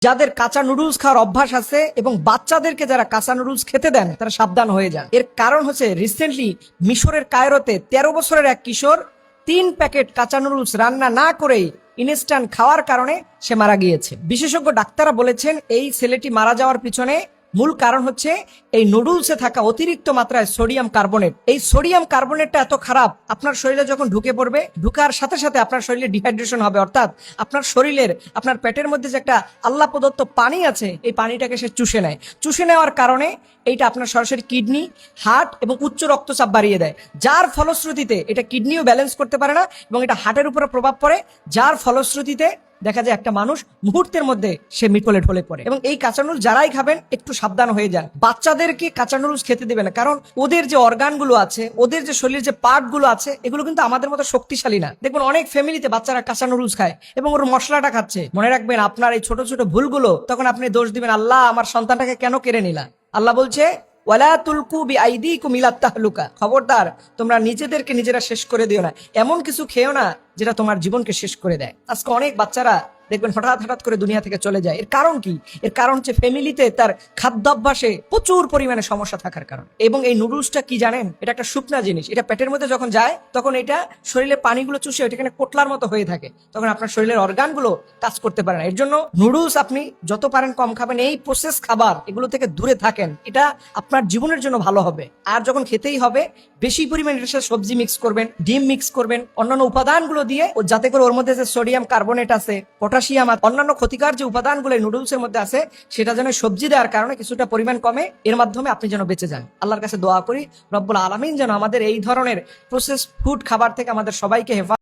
যাদের কাঁচা নুডলস খাওয়ার অভ্যাস আছে এবং বাচ্চাদেরকে যারা কাঁচা নুডলস খেতে দেন তারা সাবধান হয়ে যান। এর কারণ হচ্ছে রিসেন্টলি মিশরের কায়রোতে 13 বছরের এক কিশোর 3 প্যাকেট কাঁচা নুডলস রান্না না করেই ইনস্ট্যান্ট খাওয়ার কারণে সে মারা গিয়েছে। বিশেষজ্ঞ ডাক্তাররা বলেছেন এই ছেলেটি মারা যাওয়ার পিছনে মূল কারণ হচ্ছে এই নুডলসে থাকা অতিরিক্ত মাত্রায় সোডিয়াম কার্বনেট। এই সোডিয়াম কার্বনেটটা এত খারাপ, আপনার শরীরে যখন ঢুকে পড়বে, ঢুকার সাথে সাথে আপনার শরীরে ডিহাইড্রেশন হবে, অর্থাৎ আপনার শরীরের আপনার পেটের মধ্যে যে একটা আল্লাহ প্রদত্ত পানি আছে এই পানিটাকে সে চুষে নেয়। চুষে নেওয়ার কারণে এইটা আপনার সরাসরি কিডনি, হার্ট এবং উচ্চ রক্তচাপ বাড়িয়ে দেয়, যার ফলশ্রুতিতে এটা কিডনিও ব্যালেন্স করতে পারে না এবং এটা হার্টের উপরে প্রভাব পড়ে, যার ফলশ্রুতিতে দেখা যায় একটা মানুষ মুহূর্তের মধ্যে সে মৃত্যুলে ঢলে পড়ে। এবং এই কাঁচা নুডলস যারাই খাবেন একটু সাবধান হয়ে যান, বাচ্চাদেরকে কাঁচা নুডলস খেতে দেবে না, কারণ ওদের যে অর্গানগুলো আছে, ওদের যে শরীরের যে পার্ট গুলো আছে, এগুলো কিন্তু আমাদের মতো শক্তিশালী না। দেখবেন অনেক ফ্যামিলিতে বাচ্চারা কাঁচা নুডলস খায় এবং ওর মশলাটা খাচ্ছে। মনে রাখবেন আপনার এই ছোট ছোট ভুলগুলো তখন আপনি দোষ দিবেন, আল্লাহ আমার সন্তানটাকে কেন কেড়ে নিলা। আল্লাহ বলছে ওয়ালা তুলকু বিআইদিকুম ইলা তাহলুকা, খবরদার তোমরা নিজেদেরকে নিজেরা শেষ করে দিও না, এমন কিছু খেও না যেটা তোমার জীবনকে শেষ করে দেয়। আজকে অনেক বাচ্চারা দেখবেন হঠাৎ করে দুনিয়া থেকে চলে যায়। এর কারণ কি? এর কারণ হচ্ছে ফ্যামিলিতে তার খাদ্যাভ্যাসে প্রচুর পরিমাণে সমস্যা থাকার কারণ। এবং এই নুডলসটা কি জানেন, এটা একটা শুকনা জিনিস, এটা পেটের মধ্যে যখন যায় তখন এটা শরীরের পানিগুলো চুষে এখানে কোটলার মতো হয়ে থাকে, তখন আপনার শরীরের অর্গানগুলো কাজ করতে পারে না। এর জন্য নুডলস আপনি যত পারেন কম খাবেন, এই প্রসেস খাবার এগুলো থেকে দূরে থাকেন, এটা আপনার জীবনের জন্য ভালো হবে। আর যখন খেতেই হবে বেশি পরিমাণে এর সাথে সবজি মিক্স করবেন, ডিম মিক্স করবেন, অন্যান্য উপাদানগুলো দিয়ে, যাতে করে ওর মধ্যে যে সোডিয়াম কার্বনেট আছে, পটাশিয়াম, অন্যান্য ক্ষতিকর যে উপাদানগুলো নুডলস এর মধ্যে আছে, সেটা যেন সবজি দেওয়ার কারণে কিছুটা পরিমাণ কমে, এর মাধ্যমে আপনি যেন বেঁচে যান। আল্লাহর কাছে দোয়া করি রব্বুল আলামিন যেন আমাদের এই ধরনের প্রসেস ফুড খাবার থেকে আমাদের সবাইকে হেফাজত